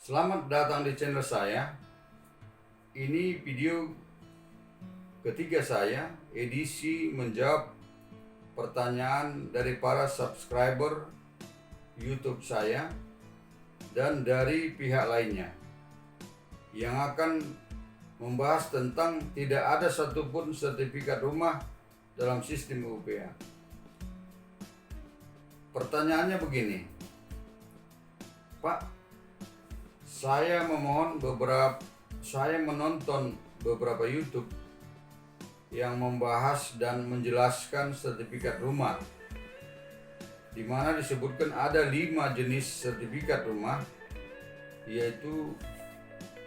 Selamat datang di channel saya. Ini video ketiga saya, edisi menjawab pertanyaan dari para subscriber YouTube saya dan dari pihak lainnya yang akan membahas tentang tidak ada satupun sertifikat rumah dalam sistem UPA. Pertanyaannya begini, Pak, saya menonton beberapa YouTube yang membahas dan menjelaskan sertifikat rumah, di mana disebutkan ada 5 jenis sertifikat rumah, yaitu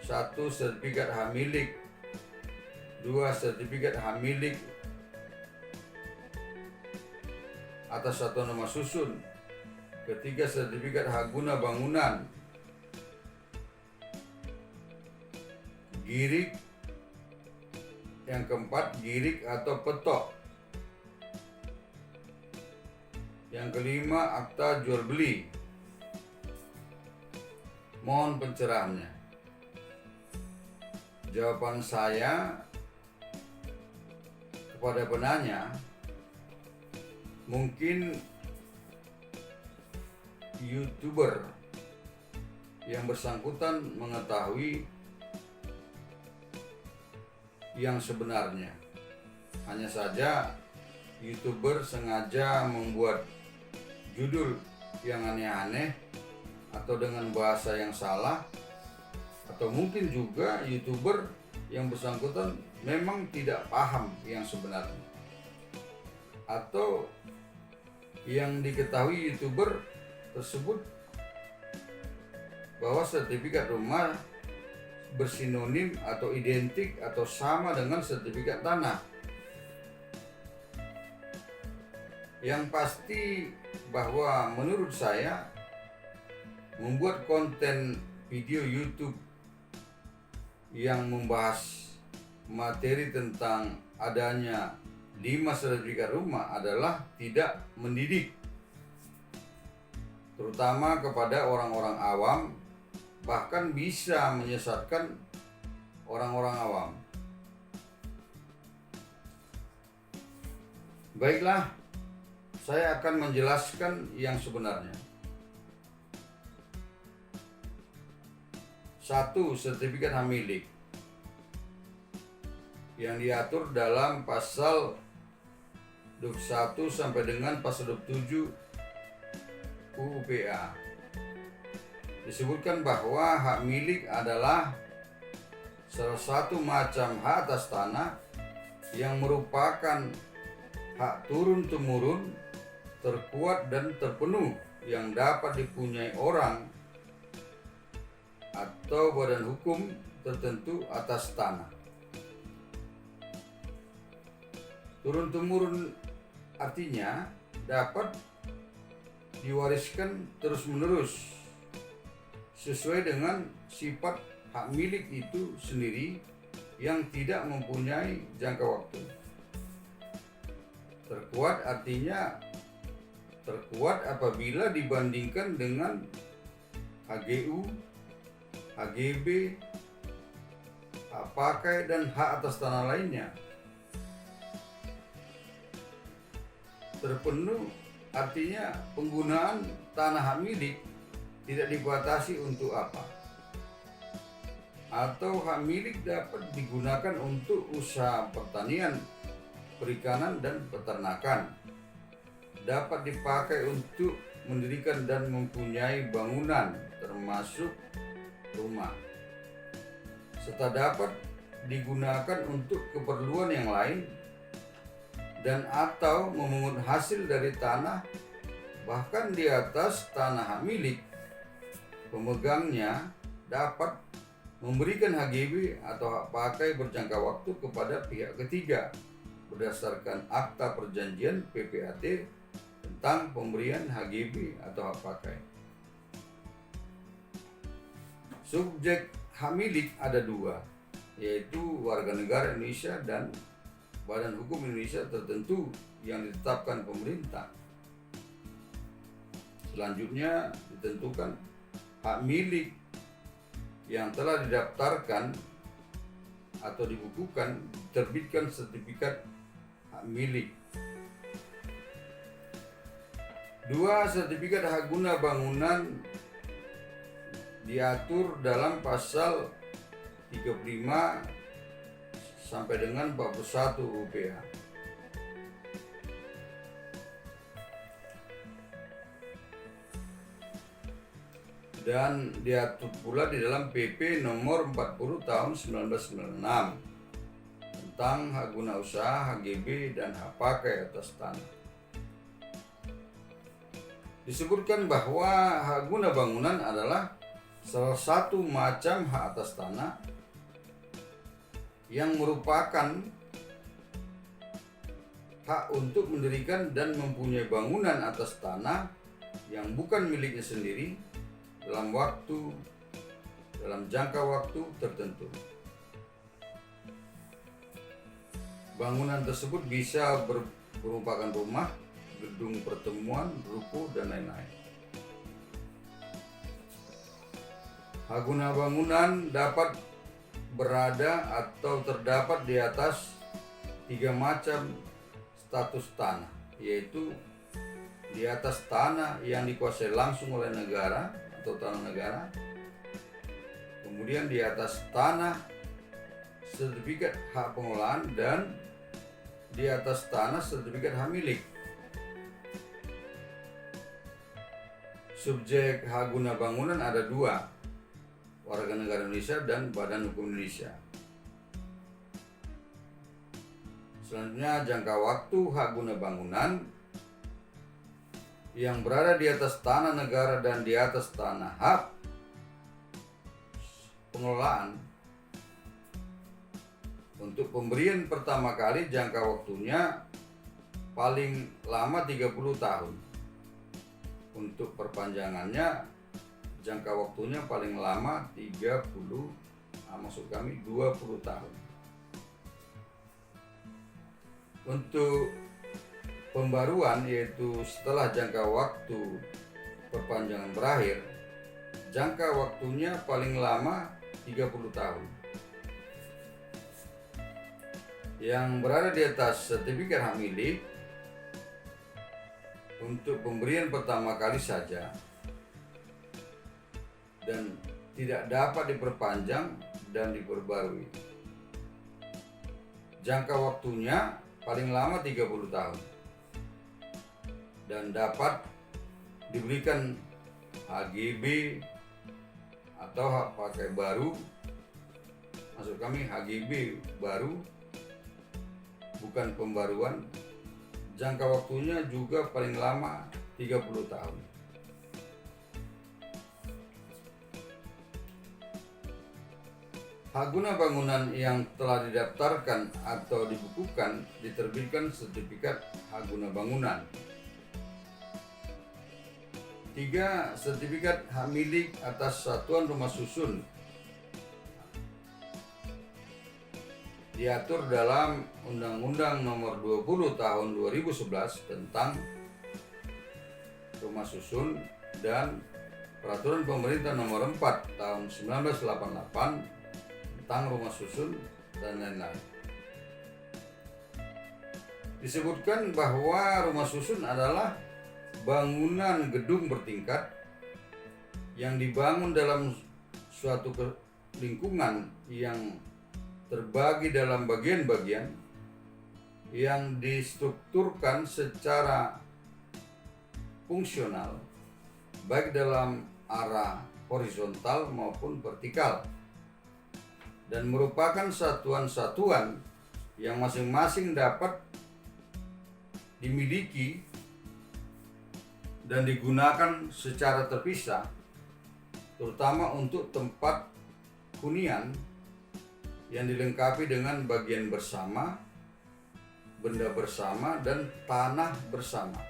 1. Sertifikat hak milik, 2. Sertifikat hak milik atas satu nama susun, 3. Sertifikat hak guna bangunan, girik, yang 4 girik atau petok, yang 5 akta jual beli. Mohon pencerahannya. Jawaban saya kepada penanya, mungkin YouTuber yang bersangkutan mengetahui yang sebenarnya. Hanya saja YouTuber sengaja membuat judul yang aneh-aneh atau dengan bahasa yang salah, atau mungkin juga YouTuber yang bersangkutan memang tidak paham yang sebenarnya, atau yang diketahui YouTuber tersebut bahwa sertifikat rumah bersinonim atau identik atau sama dengan sertifikat tanah. Yang pasti bahwa menurut saya, membuat konten video YouTube yang membahas materi tentang adanya 5 sertifikat rumah adalah tidak mendidik, terutama kepada orang-orang awam, bahkan bisa menyesatkan orang-orang awam. Baiklah, saya akan menjelaskan yang sebenarnya. 1. Sertifikat hak milik yang diatur dalam pasal 21 sampai dengan pasal 27 UUPA. Disebutkan bahwa hak milik adalah salah satu macam hak atas tanah yang merupakan hak turun-temurun, terkuat dan terpenuh yang dapat dipunyai orang atau badan hukum tertentu atas tanah. Turun-temurun artinya dapat diwariskan terus-menerus sesuai dengan sifat hak milik itu sendiri yang tidak mempunyai jangka waktu. Terkuat artinya terkuat apabila dibandingkan dengan HGU, HGB, hak pakai dan hak atas tanah lainnya. Terpenuh artinya penggunaan tanah hak milik tidak dibatasi untuk apa, atau hak milik dapat digunakan untuk usaha pertanian, perikanan dan peternakan, dapat dipakai untuk mendirikan dan mempunyai bangunan termasuk rumah, serta dapat digunakan untuk keperluan yang lain, dan atau memungut hasil dari tanah bahkan di atas tanah hak milik. Pemegangnya dapat memberikan HGB atau hak pakai berjangka waktu kepada pihak ketiga berdasarkan akta perjanjian PPAT tentang pemberian HGB atau hak pakai. Subjek hak milik ada 2, yaitu warga negara Indonesia dan badan hukum Indonesia tertentu yang ditetapkan pemerintah. Selanjutnya ditentukan hak milik yang telah didaftarkan atau dibukukan diterbitkan sertifikat hak milik. 2. Sertifikat hak guna bangunan diatur dalam pasal 35 sampai dengan 41 UPH. Dan diatur pula di dalam PP nomor 40 tahun 1996 tentang hak guna usaha, HGB, dan hak pakai atas tanah. Disebutkan bahwa hak guna bangunan adalah salah satu macam hak atas tanah yang merupakan hak untuk mendirikan dan mempunyai bangunan atas tanah yang bukan miliknya sendiri dalam jangka waktu tertentu. Bangunan tersebut bisa merupakan rumah, gedung pertemuan, ruko, dan lain-lain. Hak guna bangunan dapat berada atau terdapat di atas 3 macam status tanah, yaitu di atas tanah yang dikuasai langsung oleh negara atau tanah negara, kemudian di atas tanah sertifikat hak pengelolaan, dan di atas tanah sertifikat hak milik. Subjek hak guna bangunan ada 2, warga negara Indonesia dan Badan Hukum Indonesia. Selanjutnya, jangka waktu hak guna bangunan yang berada di atas tanah negara dan di atas tanah hak pengelolaan. Untuk pemberian pertama kali jangka waktunya paling lama 30 tahun. Untuk perpanjangannya jangka waktunya paling lama 20 tahun. Untuk pembaruan, yaitu setelah jangka waktu perpanjangan berakhir, jangka waktunya paling lama 30 tahun. Yang berada di atas sertifikat hak milik untuk pemberian pertama kali saja dan tidak dapat diperpanjang dan diperbarui. Jangka waktunya paling lama 30 tahun dan dapat diberikan HGB atau hak pakai baru, maksud kami HGB baru, bukan pembaruan. Jangka waktunya juga paling lama 30 tahun. Hak guna bangunan yang telah didaftarkan atau dibukukan diterbitkan sertifikat hak guna bangunan. 3. Sertifikat hak milik atas satuan rumah susun diatur dalam Undang-Undang Nomor 20 Tahun 2011 tentang rumah susun dan Peraturan Pemerintah Nomor 4 Tahun 1988 tentang rumah susun dan lain-lain. Disebutkan bahwa rumah susun adalah bangunan gedung bertingkat yang dibangun dalam suatu lingkungan yang terbagi dalam bagian-bagian yang distrukturkan secara fungsional baik dalam arah horizontal maupun vertikal, dan merupakan satuan-satuan yang masing-masing dapat dimiliki dan digunakan secara terpisah, terutama untuk tempat hunian yang dilengkapi dengan bagian bersama, benda bersama, dan tanah bersama.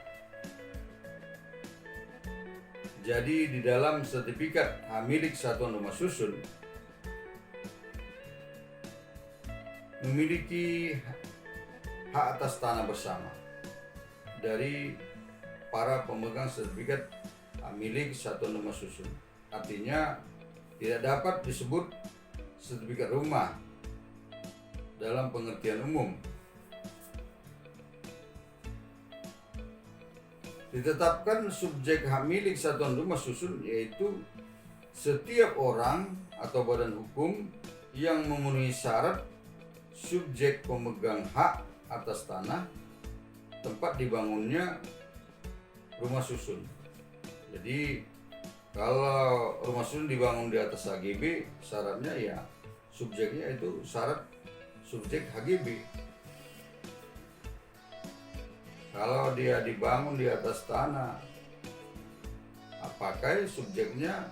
Jadi di dalam sertifikat hak milik satuan rumah susun memiliki hak atas tanah bersama dari para pemegang sertifikat hak milik satuan rumah susun. Artinya tidak dapat disebut sertifikat rumah dalam pengertian umum. Ditetapkan subjek hak milik satuan rumah susun yaitu setiap orang atau badan hukum yang memenuhi syarat subjek pemegang hak atas tanah tempat dibangunnya rumah susun. Jadi kalau rumah susun dibangun di atas HGB, syaratnya ya subjeknya itu syarat subjek HGB. Kalau dia dibangun di atas tanah hak pakai, subjeknya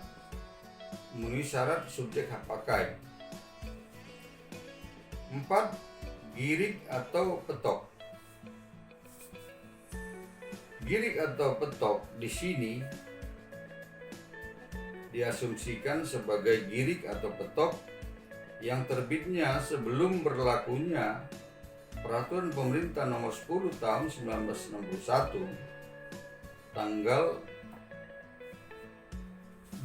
memenuhi syarat subjek hak pakai. 4. Girig atau petok. Girig atau petok di sini diasumsikan sebagai girig atau petok yang terbitnya sebelum berlakunya Peraturan Pemerintah Nomor 10 Tahun 1961 tanggal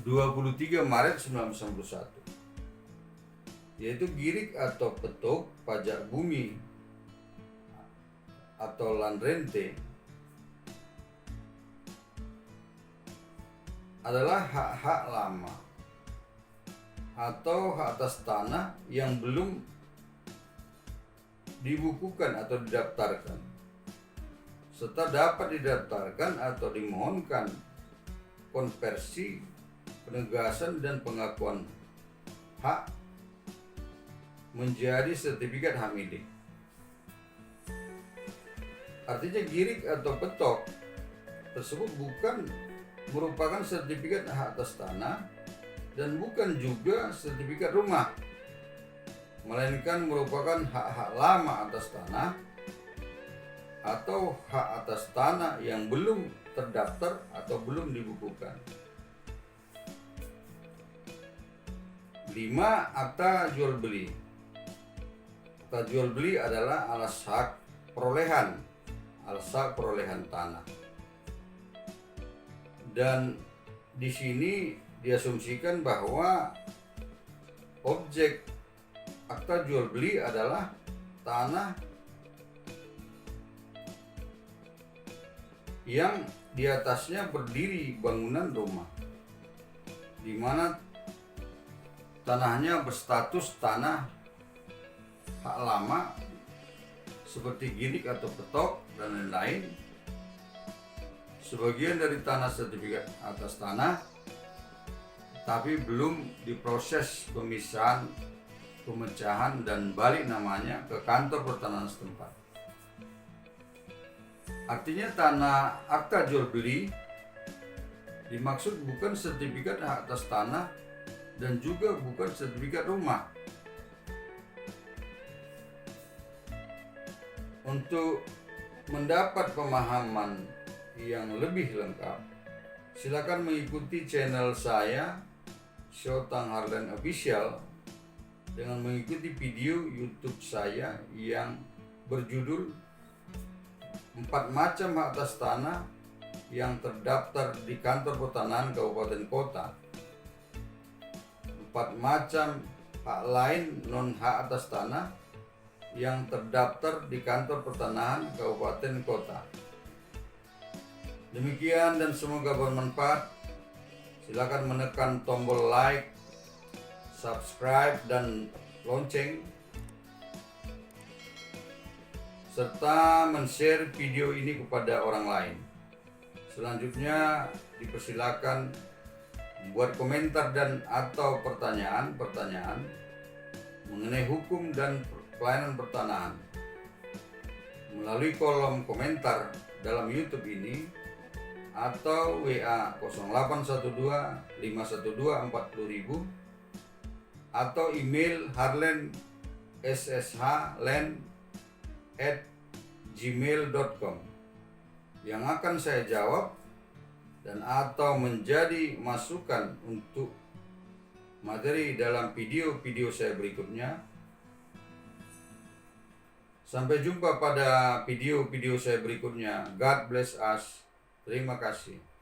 23 Maret 1991, yaitu girig atau petok pajak bumi atau land rente adalah hak-hak lama atau hak atas tanah yang belum dibukukan atau didaftarkan, serta dapat didaftarkan atau dimohonkan konversi, penegasan dan pengakuan hak menjadi sertifikat hak milik. Artinya girig atau petok tersebut bukan merupakan sertifikat hak atas tanah dan bukan juga sertifikat rumah, melainkan merupakan hak-hak lama atas tanah atau hak atas tanah yang belum terdaftar atau belum dibukukan. 5. Akta jual beli. Akta jual beli adalah alas hak perolehan tanah. Dan di sini diasumsikan bahwa objek akta jual beli adalah tanah yang di atasnya berdiri bangunan rumah, di mana tanahnya berstatus tanah hak lama seperti girig atau petok dan lain-lain. Sebagian dari tanah sertifikat atas tanah tapi belum diproses pemecahan dan balik namanya ke kantor pertanahan setempat. Artinya tanah akta jual beli dimaksud bukan sertifikat hak atas tanah dan juga bukan sertifikat rumah. Untuk mendapat pemahaman yang lebih lengkap, silakan mengikuti channel saya Shotang Harlen Official dengan mengikuti video YouTube saya yang berjudul 4 macam hak atas tanah yang terdaftar di kantor pertanahan kabupaten kota, 4 macam hak lain non hak atas tanah yang terdaftar di kantor pertanahan kabupaten kota. Demikian dan semoga bermanfaat. Silakan menekan tombol like, subscribe dan lonceng, serta men-share video ini kepada orang lain. Selanjutnya dipersilakan membuat komentar dan atau pertanyaan mengenai hukum dan pelayanan pertanahan melalui kolom komentar dalam YouTube ini atau WA 0812 512 40.000 atau email harlensshlen@gmail.com yang akan saya jawab dan atau menjadi masukan untuk materi dalam video-video saya berikutnya. Sampai jumpa pada video-video saya berikutnya. God bless us. Terima kasih.